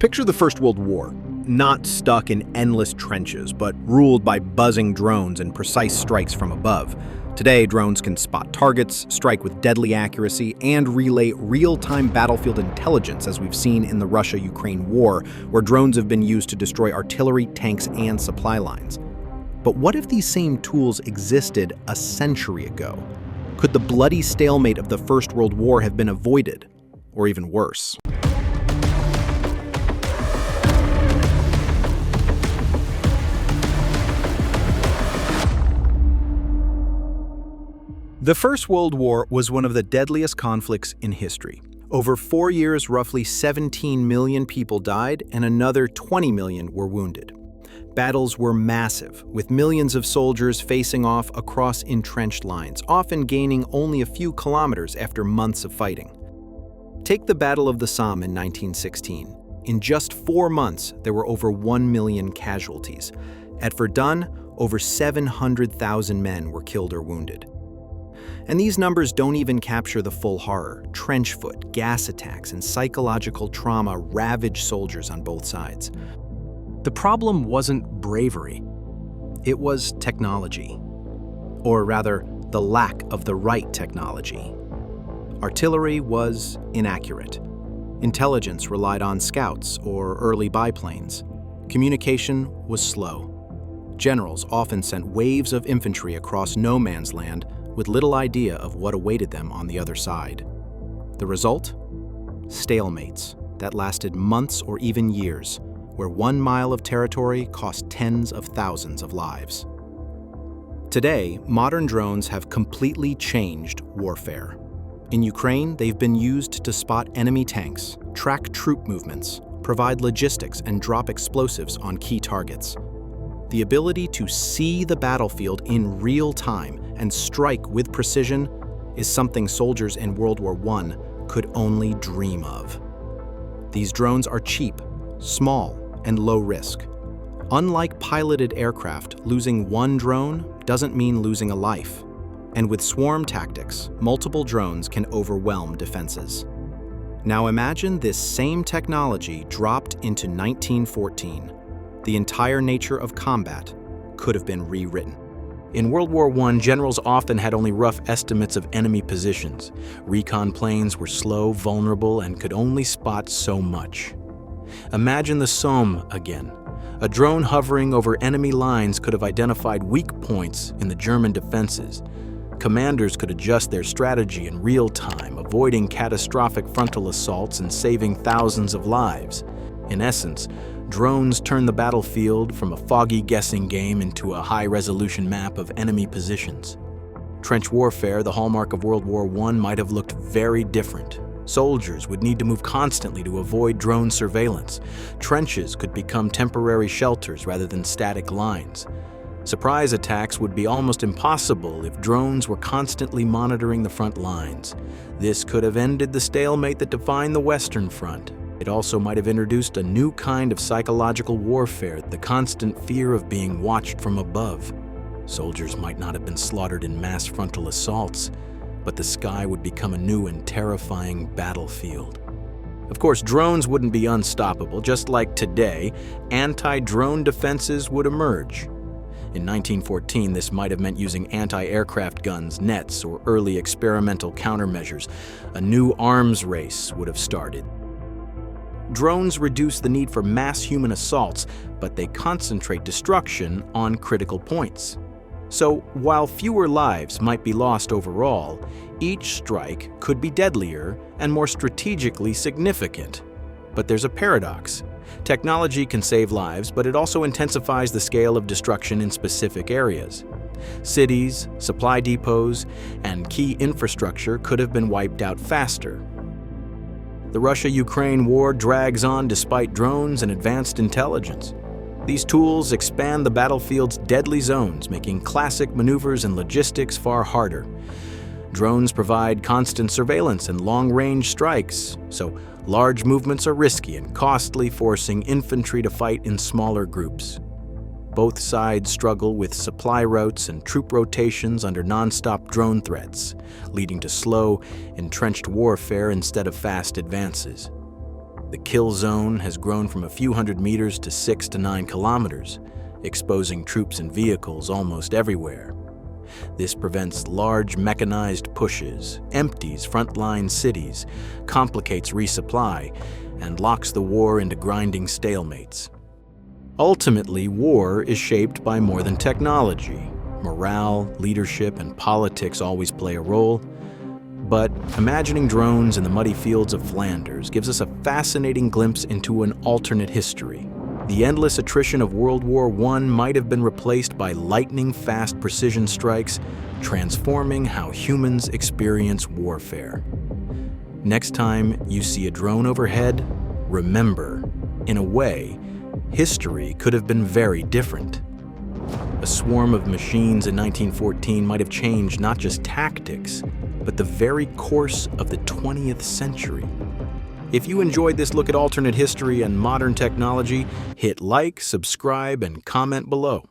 Picture the First World War, not stuck in endless trenches, but ruled by buzzing drones and precise strikes from above. Today, drones can spot targets, strike with deadly accuracy, and relay real-time battlefield intelligence, as we've seen in the Russia-Ukraine war, where drones have been used to destroy artillery, tanks, and supply lines. But what if these same tools existed a century ago? Could the bloody stalemate of the First World War have been avoided? Or even worse? The First World War was one of the deadliest conflicts in history. Over 4 years, roughly 17 million people died and another 20 million were wounded. Battles were massive, with millions of soldiers facing off across entrenched lines, often gaining only a few kilometers after months of fighting. Take the Battle of the Somme in 1916. In just 4 months, there were over 1 million casualties. At Verdun, over 700,000 men were killed or wounded. And these numbers don't even capture the full horror. Trench foot, gas attacks, and psychological trauma ravaged soldiers on both sides. The problem wasn't bravery. It was technology. Or rather, the lack of the right technology. Artillery was inaccurate. Intelligence relied on scouts or early biplanes. Communication was slow. Generals often sent waves of infantry across no man's land with little idea of what awaited them on the other side. The result? Stalemates that lasted months or even years, where 1 mile of territory cost tens of thousands of lives. Today, modern drones have completely changed warfare. In Ukraine, they've been used to spot enemy tanks, track troop movements, provide logistics, and drop explosives on key targets. The ability to see the battlefield in real time and strike with precision is something soldiers in World War I could only dream of. These drones are cheap, small, and low risk. Unlike piloted aircraft, losing one drone doesn't mean losing a life. And with swarm tactics, multiple drones can overwhelm defenses. Now imagine this same technology dropped into 1914. The entire nature of combat could have been rewritten. In World War I, generals often had only rough estimates of enemy positions. Recon planes were slow, vulnerable, and could only spot so much. Imagine the Somme again. A drone hovering over enemy lines could have identified weak points in the German defenses. Commanders could adjust their strategy in real time, avoiding catastrophic frontal assaults and saving thousands of lives. In essence, drones turned the battlefield from a foggy guessing game into a high-resolution map of enemy positions. Trench warfare, the hallmark of World War I, might have looked very different. Soldiers would need to move constantly to avoid drone surveillance. Trenches could become temporary shelters rather than static lines. Surprise attacks would be almost impossible if drones were constantly monitoring the front lines. This could have ended the stalemate that defined the Western Front. It also might have introduced a new kind of psychological warfare, the constant fear of being watched from above. Soldiers might not have been slaughtered in mass frontal assaults, but the sky would become a new and terrifying battlefield. Of course, drones wouldn't be unstoppable. Just like today, anti-drone defenses would emerge. In 1914, this might have meant using anti-aircraft guns, nets, or early experimental countermeasures. A new arms race would have started. Drones reduce the need for mass human assaults, but they concentrate destruction on critical points. So, while fewer lives might be lost overall, each strike could be deadlier and more strategically significant. But there's a paradox. Technology can save lives, but it also intensifies the scale of destruction in specific areas. Cities, supply depots, and key infrastructure could have been wiped out faster. The Russia-Ukraine war drags on despite drones and advanced intelligence. These tools expand the battlefield's deadly zones, making classic maneuvers and logistics far harder. Drones provide constant surveillance and long-range strikes, so large movements are risky and costly, forcing infantry to fight in smaller groups. Both sides struggle with supply routes and troop rotations under non-stop drone threats, leading to slow, entrenched warfare instead of fast advances. The kill zone has grown from a few hundred meters to 6 to 9 kilometers, exposing troops and vehicles almost everywhere. This prevents large mechanized pushes, empties frontline cities, complicates resupply, and locks the war into grinding stalemates. Ultimately, war is shaped by more than technology. Morale, leadership, and politics always play a role. But imagining drones in the muddy fields of Flanders gives us a fascinating glimpse into an alternate history. The endless attrition of World War I might have been replaced by lightning-fast precision strikes, transforming how humans experience warfare. Next time you see a drone overhead, remember, in a way, history could have been very different. A swarm of machines in 1914 might have changed not just tactics, but the very course of the 20th century. If you enjoyed this look at alternate history and modern technology, hit like, subscribe, and comment below.